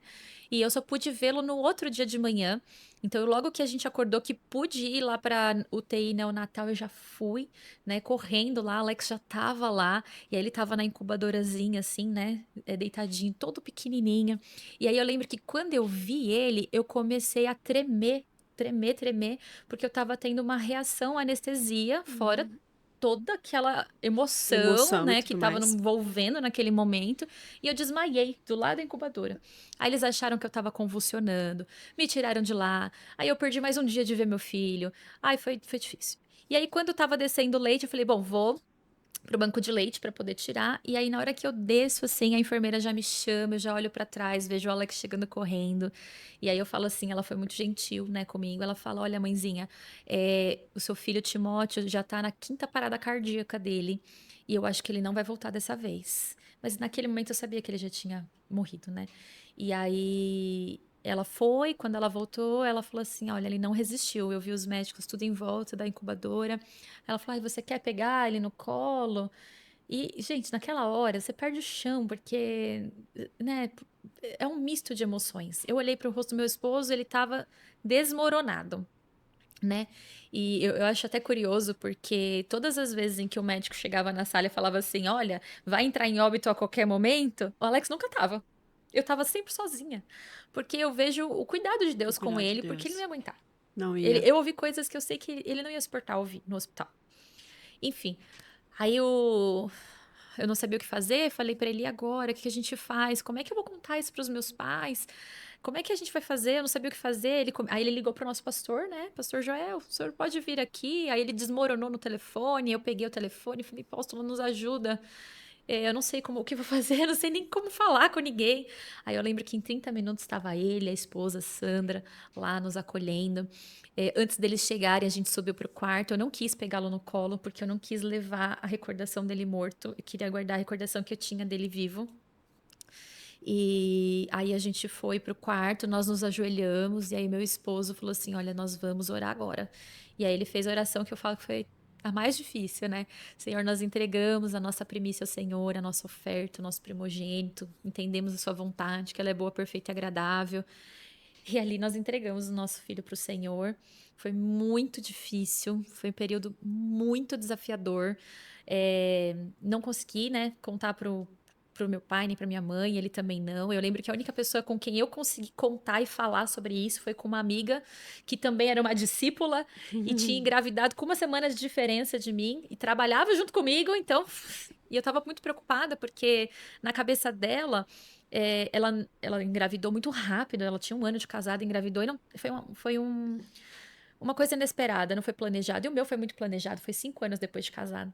E eu só pude vê-lo no outro dia de manhã. Então, logo que a gente acordou que pude ir lá pra UTI neonatal, eu já fui, né, correndo lá, Alex já tava lá, e aí ele tava na incubadorazinha assim, né, deitadinho, todo pequenininho. E aí eu lembro que quando eu vi ele, eu comecei a tremer, tremer, tremer, porque eu tava tendo uma reação à anestesia, fora Uhum. toda aquela emoção, Emoção e né, que tudo tava me mais. envolvendo naquele momento, e eu desmaiei do lado da incubadora. Aí eles acharam que eu tava convulsionando, me tiraram de lá, aí eu perdi mais um dia de ver meu filho, aí foi difícil. E aí quando eu tava descendo o leite, eu falei, bom, vou pro banco de leite para poder tirar. E aí, na hora que eu desço, assim, a enfermeira já me chama, eu já olho para trás, vejo o Alex chegando correndo. E aí eu falo assim, ela foi muito gentil, né, comigo. Ela fala: olha, mãezinha, o seu filho Timóteo já tá na 5ª parada cardíaca dele. E eu acho que ele não vai voltar dessa vez. Mas naquele momento eu sabia que ele já tinha morrido, né? E aí ela foi, quando ela voltou, ela falou assim: olha, ele não resistiu. Eu vi os médicos tudo em volta da incubadora. Ela falou: ai, você quer pegar ele no colo? E, gente, naquela hora você perde o chão, porque, né, é um misto de emoções. Eu olhei para o rosto do meu esposo, ele estava desmoronado, né? E eu acho até curioso, porque todas as vezes em que o médico chegava na sala e falava assim: olha, vai entrar em óbito a qualquer momento, o Alex nunca tava. Eu tava sempre sozinha. Porque eu vejo o cuidado de O Deus com cuidado de ele, porque ele não Deus. ia aguentar. Não ia. Eu ouvi coisas que eu sei que ele não ia suportar ouvir no hospital. Enfim, aí eu não sabia o que fazer, falei pra ele: e agora, o que a gente faz? Como é que eu vou contar isso pros meus pais? Como é que a gente vai fazer? Eu não sabia o que fazer. Aí ele ligou pro nosso pastor, né? Pastor Joel, o senhor pode vir aqui? Aí ele desmoronou no telefone, eu peguei o telefone e falei: Apóstolo, nos ajuda. Eu não sei o que eu vou fazer, eu não sei nem como falar com ninguém. Aí eu lembro que em 30 minutos estava ele, a esposa Sandra, lá nos acolhendo. Antes deles chegarem, a gente subiu pro quarto. Eu não quis pegá-lo no colo, porque eu não quis levar a recordação dele morto. Eu queria guardar a recordação que eu tinha dele vivo. E aí a gente foi pro quarto, nós nos ajoelhamos, e aí meu esposo falou assim: olha, nós vamos orar agora. E aí ele fez a oração que eu falo que foi a mais difícil, né? Senhor, nós entregamos a nossa primícia ao Senhor, a nossa oferta, o nosso primogênito, entendemos a sua vontade, que ela é boa, perfeita e agradável. E ali nós entregamos o nosso filho para o Senhor. Foi muito difícil, foi um período muito desafiador. Não consegui, né, contar pro pro meu pai, nem pra minha mãe, ele também não. Eu lembro que a única pessoa com quem eu consegui contar e falar sobre isso foi com uma amiga que também era uma discípula e tinha engravidado com 1 semana de diferença de mim e trabalhava junto comigo, então. E eu tava muito preocupada porque na cabeça dela. Ela engravidou muito rápido, ela tinha 1 ano de casada, engravidou e não, uma coisa inesperada, não foi planejado. E o meu foi muito planejado, foi 5 anos depois de casado.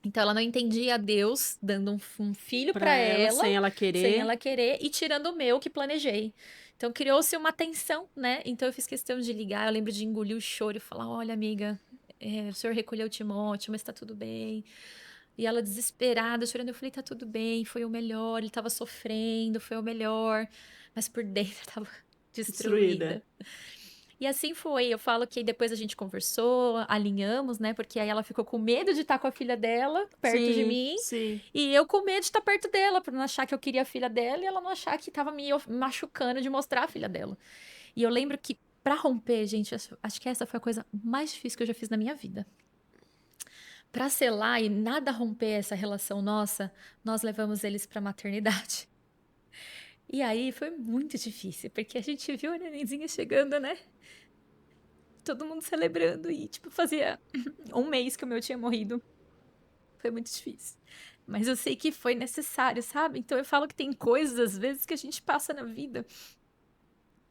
Então ela não entendia Deus dando um filho Pra pra ela, sem ela, ela sem querer. ela querer, e tirando o meu que planejei. Então criou-se uma tensão, né? Então eu fiz questão de ligar, eu lembro de engolir o choro e falar: olha, amiga, o senhor recolheu o Timóteo, mas tá tudo bem. E ela desesperada, chorando, eu falei: tá tudo bem, foi o melhor, ele tava sofrendo, foi o melhor. Mas por dentro eu tava Destruída. destruída. E assim foi. Eu falo que depois a gente conversou, alinhamos, né? Porque aí ela ficou com medo de estar com a filha dela perto de Sim, mim. sim. E eu com medo de estar perto dela, pra não achar que eu queria a filha dela e ela não achar que tava me machucando de mostrar a filha dela. E eu lembro que pra romper, gente, acho que essa foi a coisa mais difícil que eu já fiz na minha vida. Pra selar e nada romper essa relação nossa, nós levamos eles pra maternidade. E aí foi muito difícil, porque a gente viu a nenenzinha chegando, né? Todo mundo celebrando e, tipo, fazia 1 mês que o meu tinha morrido. Foi muito difícil. Mas eu sei que foi necessário, sabe? Então eu falo que tem coisas, às vezes, que a gente passa na vida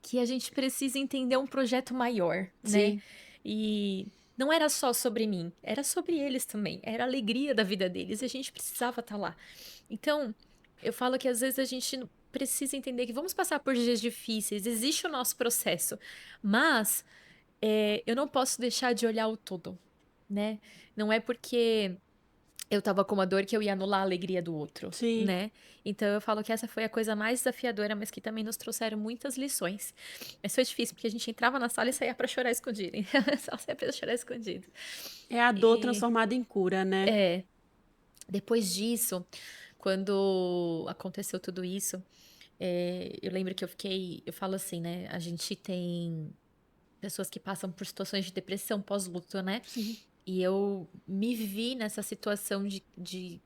que a gente precisa entender um projeto maior, né? Sim. E não era só sobre mim, era sobre eles também. Era a alegria da vida deles e a gente precisava estar lá. Então, eu falo que às vezes a gente precisa entender que vamos passar por dias difíceis, existe o nosso processo, mas eu não posso deixar de olhar o todo, né? Não é porque eu tava com uma dor que eu ia anular a alegria do outro, Sim. né? Então eu falo que essa foi a coisa mais desafiadora, mas que também nos trouxeram muitas lições. Mas foi difícil, porque a gente entrava na sala e saía pra chorar escondido. Só saía pra chorar escondido. É a dor E transformada em cura, né? depois disso, quando aconteceu tudo isso, eu lembro que eu falo assim, né? A gente tem pessoas que passam por situações de depressão pós-luto, né? Sim. E eu me vi nessa situação de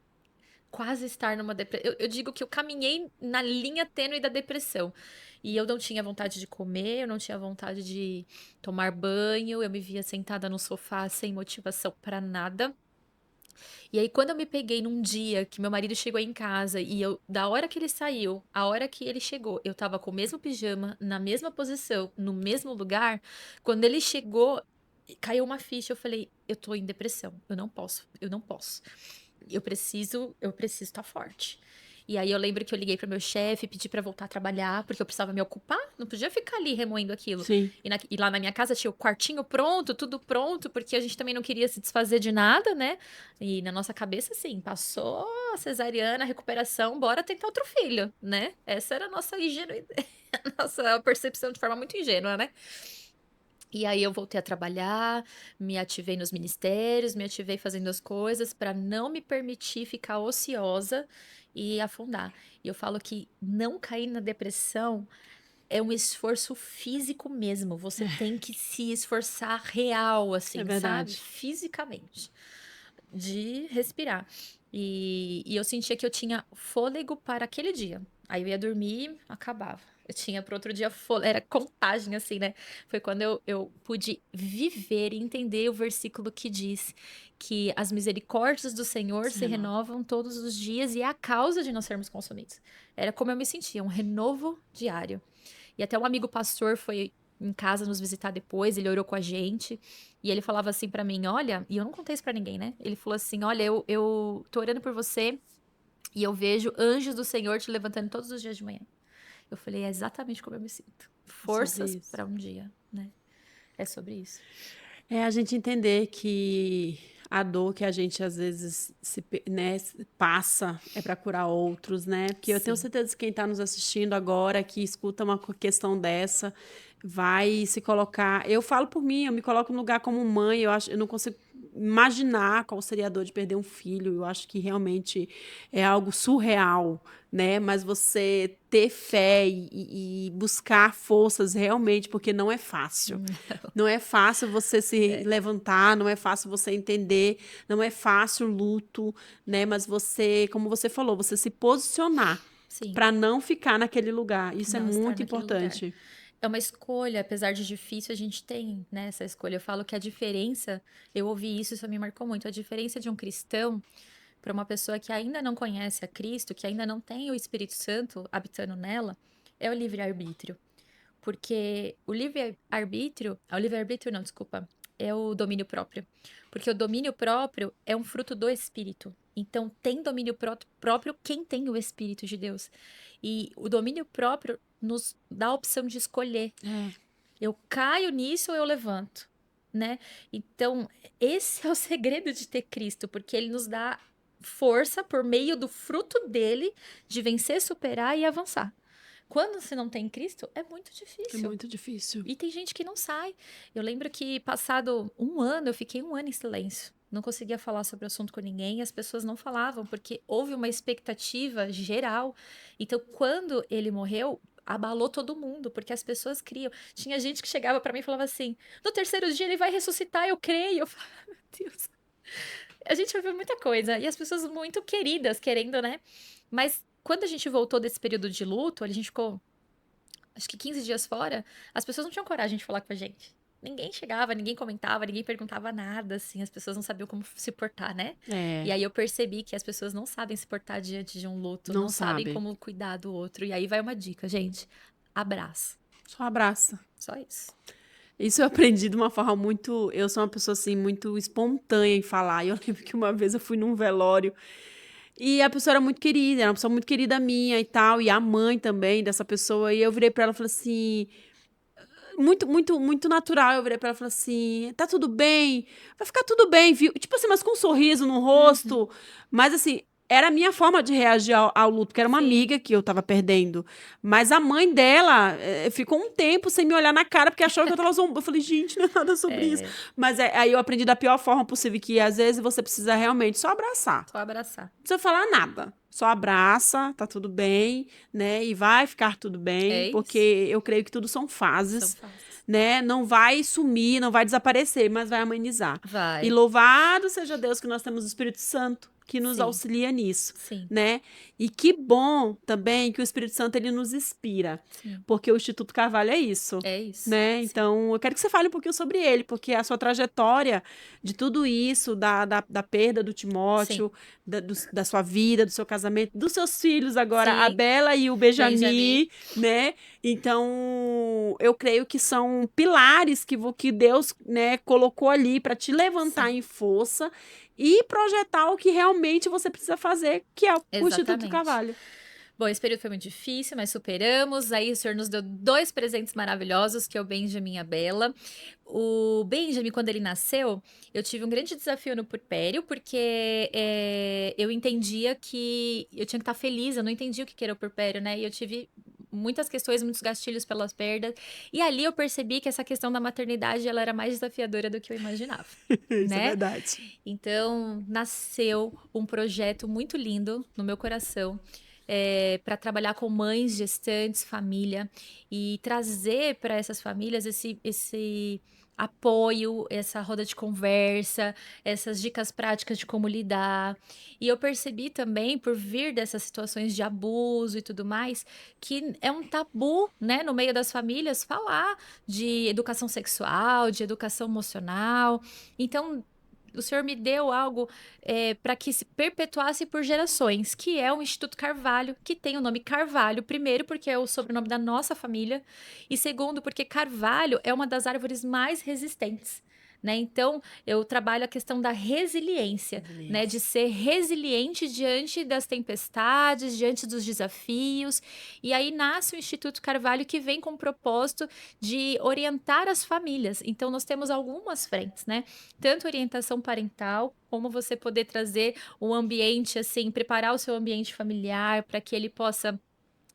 quase estar numa depressão. Eu digo que eu caminhei na linha tênue da depressão. E eu não tinha vontade de comer, eu não tinha vontade de tomar banho, eu me via sentada no sofá sem motivação para nada. E aí, quando eu me peguei num dia que meu marido chegou em casa e eu, da hora que ele saiu, a hora que ele chegou, eu tava com o mesmo pijama, na mesma posição, no mesmo lugar. Quando ele chegou, caiu uma ficha. Eu falei: eu tô em depressão, eu não posso, eu não posso. Eu preciso estar forte. E aí eu lembro que eu liguei pro meu chefe, pedi pra voltar a trabalhar, porque eu precisava me ocupar, não podia ficar ali remoendo aquilo. Sim. E lá na minha casa tinha o quartinho pronto, tudo pronto, porque a gente também não queria se desfazer de nada, né? E na nossa cabeça, assim, passou a cesariana, a recuperação, bora tentar outro filho, né? Essa era a nossa ingenuidade, a nossa percepção de forma muito ingênua, né? E aí eu voltei a trabalhar, me ativei nos ministérios, me ativei fazendo as coisas para não me permitir ficar ociosa e afundar. E eu falo que não cair na depressão é um esforço físico mesmo. Você tem que se esforçar real, É assim, sabe? verdade. Fisicamente, de respirar. E eu sentia que eu tinha fôlego para aquele dia. Aí eu ia dormir, acabava. Eu tinha para outro dia fôlego, era contagem, assim, né? Foi quando eu pude viver e entender o versículo que diz que as misericórdias do Senhor Se se renova. renovam todos os dias e é a causa de não sermos consumidos. Era como eu me sentia, um renovo diário. E até um amigo pastor foi em casa nos visitar depois, ele orou com a gente, e ele falava assim pra mim: olha, e eu não contei isso pra ninguém, né? Ele falou assim: olha, eu tô orando por você e eu vejo anjos do Senhor te levantando todos os dias de manhã. Eu falei: é exatamente como eu me sinto. É sobre Forças isso. pra um dia, né? É sobre isso. É a gente entender que a dor que a gente às vezes né, passa é para curar outros, né? Porque eu tenho Sim. certeza que quem está nos assistindo agora, que escuta uma questão dessa, vai se colocar. Eu falo por mim, eu me coloco no lugar como mãe, eu acho, eu não consigo imaginar qual seria a dor de perder um filho. Eu acho que realmente é algo surreal, né? Mas você ter fé e buscar forças realmente, porque não é fácil. Não é fácil você se levantar, não é fácil você entender, não é fácil o luto, né? Mas você, como você falou, você se posicionar Sim, para não ficar naquele lugar. Isso é não estar muito naquele lugar. importante. É uma escolha, apesar de difícil, a gente tem, né, essa escolha. Eu falo que a diferença, eu ouvi isso me marcou muito. A diferença de um cristão para uma pessoa que ainda não conhece a Cristo, que ainda não tem o Espírito Santo habitando nela, é o livre-arbítrio. Porque o livre-arbítrio não, desculpa, é o domínio próprio. Porque o domínio próprio é um fruto do Espírito. Então, tem domínio próprio quem tem o Espírito de Deus. E o domínio próprio nos dá a opção de escolher. É, Eu caio nisso ou eu levanto, né? Então, esse é o segredo de ter Cristo, porque ele nos dá força por meio do fruto dele de vencer, superar e avançar. Quando você não tem Cristo, é muito é difícil. muito difícil. E tem gente que não sai. Eu lembro que, passado um ano, eu fiquei um ano em silêncio. Não conseguia falar sobre o assunto com ninguém, e as pessoas não falavam, porque houve uma expectativa geral. Então, quando ele morreu, abalou todo mundo, porque as pessoas criam. Tinha gente que chegava pra mim e falava assim: no terceiro dia ele vai ressuscitar, eu creio. Eu falava, meu Deus. A gente ouviu muita coisa. E as pessoas muito queridas, querendo, né? Mas quando a gente voltou desse período de luto, a gente ficou acho que 15 dias fora, as pessoas não tinham coragem de falar com a gente. Ninguém chegava, ninguém comentava, ninguém perguntava nada, assim, as pessoas não sabiam como se portar, né? E É, aí eu percebi que as pessoas não sabem se portar diante de um luto, não não sabem sabe. como cuidar do outro. E aí vai uma dica, gente: abraça. Só abraça. Só isso. Isso eu aprendi de uma forma muito. Eu sou uma pessoa assim, muito espontânea em falar. E eu lembro que uma vez eu fui num velório e a pessoa era muito querida, era uma pessoa muito querida minha e tal, e a mãe também dessa pessoa. E eu virei pra ela e falei assim. Muito, muito, muito natural. Eu virei pra ela e falei assim: tá tudo bem? Vai ficar tudo bem, viu? Tipo assim, mas com um sorriso no Uhum. rosto. Mas assim, era a minha forma de reagir ao luto, porque era uma Sim. amiga que eu tava perdendo. Mas a mãe dela ficou um tempo sem me olhar na cara, porque achou que eu tava zombando. Eu falei, gente, não é nada sobre isso. É, Mas aí eu aprendi da pior forma possível, que às vezes você precisa realmente só abraçar. só abraçar. Não precisa falar nada. Só abraça, tá tudo bem, né? E vai ficar tudo bem, É porque isso. eu creio que tudo são São fases, fases. né? Não vai sumir, não vai desaparecer, mas vai amenizar. E Vai. louvado seja Deus que nós temos o Espírito Santo que nos Sim. auxilia nisso, Sim. né? E que bom também que o Espírito Santo ele nos inspira, Sim. porque o Instituto Carvalho é isso. É isso. Né? Sim. Então, eu quero que você fale um pouquinho sobre ele, porque a sua trajetória de tudo isso, da perda do Sim. Timóteo, da sua vida, do seu casamento, dos seus filhos agora, a Sim. Bela e o Benjamin. Benjamim, né? Então, eu creio que são pilares que Deus, né, colocou ali para te levantar Sim. em força e projetar o que realmente você precisa fazer, que é o Instituto Exatamente. Carvalho. Bom, esse período foi muito difícil, mas superamos. Aí o senhor nos deu dois presentes maravilhosos, que é o Benjamin e a Bela. O Benjamin, quando ele nasceu, eu tive um grande desafio no puerpério, porque eu entendia que eu tinha que estar feliz, eu não entendia o que era o puerpério, né? E eu tive muitas questões, muitos gatilhos pelas perdas. E ali eu percebi que essa questão da maternidade, ela era mais desafiadora do que eu imaginava, Isso é né? verdade. Então, nasceu um projeto muito lindo no meu coração. Para trabalhar com mães, gestantes, família e trazer para essas famílias esse apoio, essa roda de conversa, essas dicas práticas de como lidar. E eu percebi também, por vir dessas situações de abuso e tudo mais, que é um tabu, né, no meio das famílias falar de educação sexual, de educação emocional. Então, o senhor me deu algo para que se perpetuasse por gerações, que é o Instituto Carvalho, que tem o nome Carvalho, primeiro porque é o sobrenome da nossa família, e segundo porque Carvalho é uma das árvores mais resistentes. Né? Então, eu trabalho a questão da resiliência, né? De ser resiliente diante das tempestades, diante dos desafios. E aí nasce o Instituto Carvalho, que vem com o propósito de orientar as famílias. Então, nós temos algumas frentes, né? Tanto orientação parental, como você poder trazer o ambiente, assim, preparar o seu ambiente familiar para que ele possa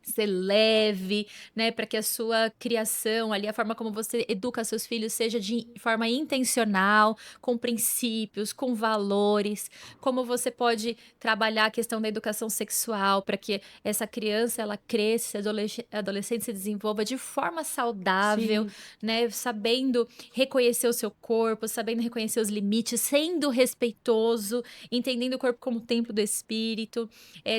ser leve, né, para que a sua criação ali, a forma como você educa seus filhos seja de forma intencional, com princípios, com valores, como você pode trabalhar a questão da educação sexual para que essa criança ela cresça, adolescente se desenvolva de forma saudável, Sim. né, sabendo reconhecer o seu corpo, sabendo reconhecer os limites, sendo respeitoso, entendendo o corpo como templo do espírito,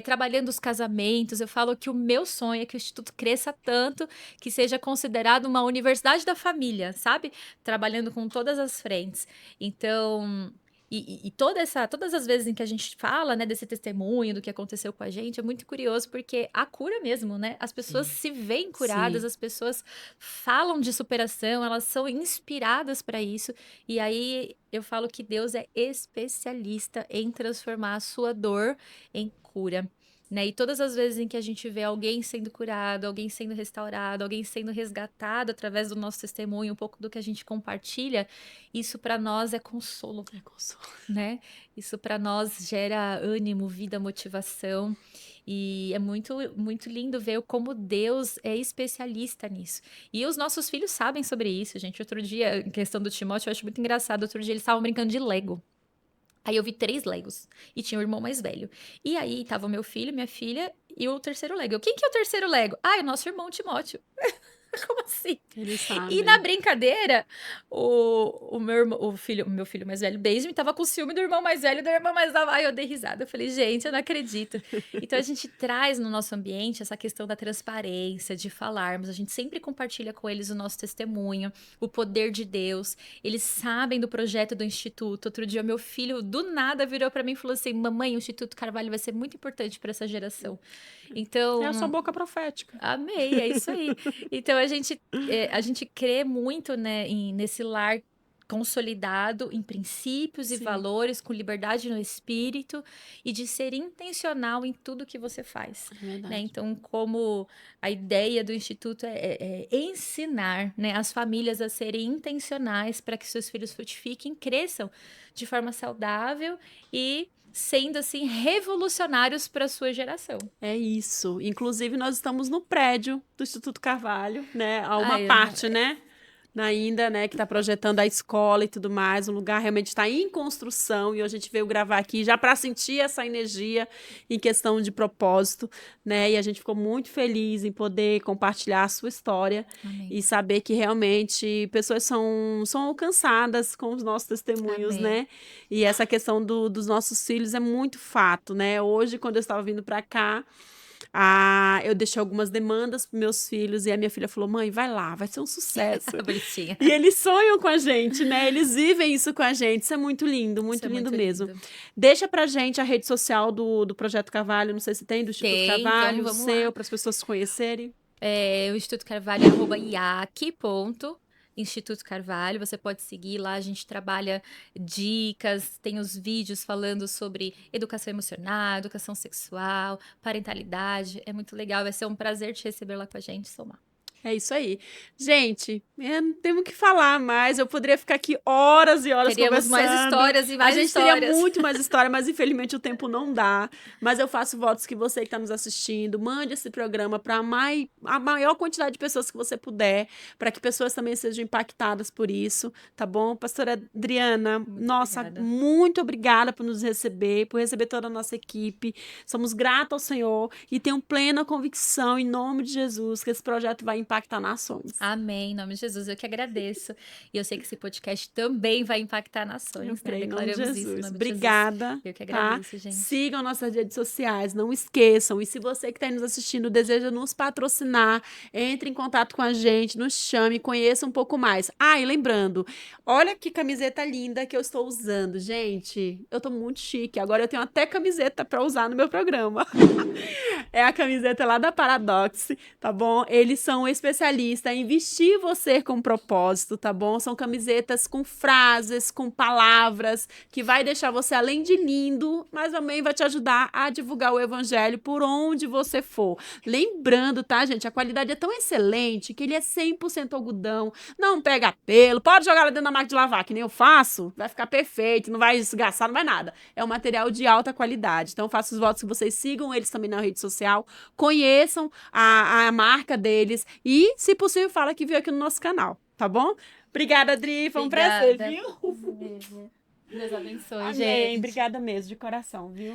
trabalhando os casamentos. Eu falo que o meu sonho é que o Instituto cresça tanto que seja considerado uma universidade da família, sabe? Trabalhando com todas as frentes. Então, e todas as vezes em que a gente fala, né, desse testemunho, do que aconteceu com a gente, é muito curioso porque a cura mesmo, né? As pessoas Sim. se veem curadas, Sim. as pessoas falam de superação, elas são inspiradas para isso. E aí eu falo que Deus é especialista em transformar a sua dor em cura. Né? E todas as vezes em que a gente vê alguém sendo curado, alguém sendo restaurado, alguém sendo resgatado através do nosso testemunho, um pouco do que a gente compartilha, isso para nós é consolo, É consolo. né? Isso para nós gera ânimo, vida, motivação. E é muito, muito lindo ver como Deus é especialista nisso. E os nossos filhos sabem sobre isso, gente. Outro dia, em questão do Timóteo, eu acho muito engraçado. Outro dia eles estavam brincando de Lego. Aí eu vi 3 Legos e tinha o irmão mais velho. E aí tava o meu filho, minha filha e o terceiro Lego. Quem que é o terceiro Lego? Ah, é o nosso irmão Timóteo. Como assim? Eles E na sabem. brincadeira, o meu filho mais velho, Benjamin, tava com ciúme do irmão mais velho, da irmã mais nova. Ai, eu dei risada. Eu falei, gente, eu não acredito. Então a gente traz no nosso ambiente essa questão da transparência, de falarmos. A gente sempre compartilha com eles o nosso testemunho, o poder de Deus. Eles sabem do projeto do Instituto. Outro dia, meu filho, do nada, virou pra mim e falou assim: Mamãe, o Instituto Carvalho vai ser muito importante para essa geração. É a sua Então, boca profética. amei, é isso aí. Então a gente crê muito, né, nesse lar consolidado em princípios e Sim, valores, com liberdade no espírito e de ser intencional em tudo que você faz, é né? verdade. Então, como a ideia do Instituto é ensinar, né, as famílias a serem intencionais para que seus filhos frutifiquem, cresçam de forma saudável e sendo assim revolucionários para a sua geração. É isso. Inclusive, nós estamos no prédio do Instituto Carvalho, né? Há uma Ai, parte, né? Ainda, né, que está projetando a escola e tudo mais. O lugar realmente está em construção e hoje a gente veio gravar aqui já para sentir essa energia em questão de propósito, né? E a gente ficou muito feliz em poder compartilhar a sua história amém. e saber que realmente pessoas são alcançadas com os nossos testemunhos, Amém. né? E essa questão dos nossos filhos é muito fato, né? Hoje, quando eu estava vindo para cá, eu deixei algumas demandas para meus filhos e a minha filha falou: Mãe, vai lá, vai ser um sucesso. Bonitinha. E eles sonham com a gente, né? Eles vivem isso com a gente. Isso é Isso muito é lindo muito mesmo. lindo. Deixa pra gente a rede social do Projeto Carvalho, não sei se tem, do Instituto Tem, Carvalho, o vamos seu, lá. para as pessoas se conhecerem. O Instituto Carvalho é @iac. Instituto Carvalho, você pode seguir lá, a gente trabalha dicas, tem os vídeos falando sobre educação emocional, educação sexual, parentalidade, é muito legal, vai ser um prazer te receber lá com a gente, Somar. É isso aí. Gente, não temos o que falar mais. Eu poderia ficar aqui horas e horas Teríamos mais conversando. histórias e A mais gente teria histórias. muito mais história, mas infelizmente o tempo não dá. Mas eu faço votos que você que está nos assistindo, mande esse programa para a maior quantidade de pessoas que você puder, para que pessoas também sejam impactadas por isso, tá bom? Pastora Adriana, Muito nossa, obrigada. muito obrigada por nos receber, por receber toda a nossa equipe. Somos gratos ao Senhor e tenho plena convicção, em nome de Jesus, que esse projeto vai impactar nações. Amém, em nome de Jesus, eu que agradeço. E eu sei que esse podcast também vai impactar Eu nações, né? creio em nome de Declaramos isso em Jesus. nome de Jesus. Obrigada, Eu que tá? agradeço, gente. Sigam nossas redes sociais, não esqueçam. E se você que está aí nos assistindo deseja nos patrocinar, entre em contato com a gente, nos chame, conheça um pouco mais. E lembrando, olha que camiseta linda que eu estou usando. Gente, eu tô muito chique. Agora eu tenho até camiseta para usar no meu programa. É a camiseta lá da Paradox, tá bom? Eles são especialista em vestir você com propósito, tá bom? São camisetas com frases, com palavras, que vai deixar você além de lindo, mas também vai te ajudar a divulgar o evangelho por onde você for. Lembrando, tá, gente? A qualidade é tão excelente que ele é 100% algodão, não pega pelo, pode jogar lá dentro da máquina de lavar, que nem eu faço, vai ficar perfeito, não vai esgaçar, não vai nada. É um material de alta qualidade. Então, faço os votos que vocês sigam eles também na rede social, conheçam a marca deles e, se possível, fala que veio aqui no nosso canal, tá bom? Obrigada, Adri, foi um prazer, viu? Deus abençoe, Amém, gente. obrigada mesmo, de coração, viu?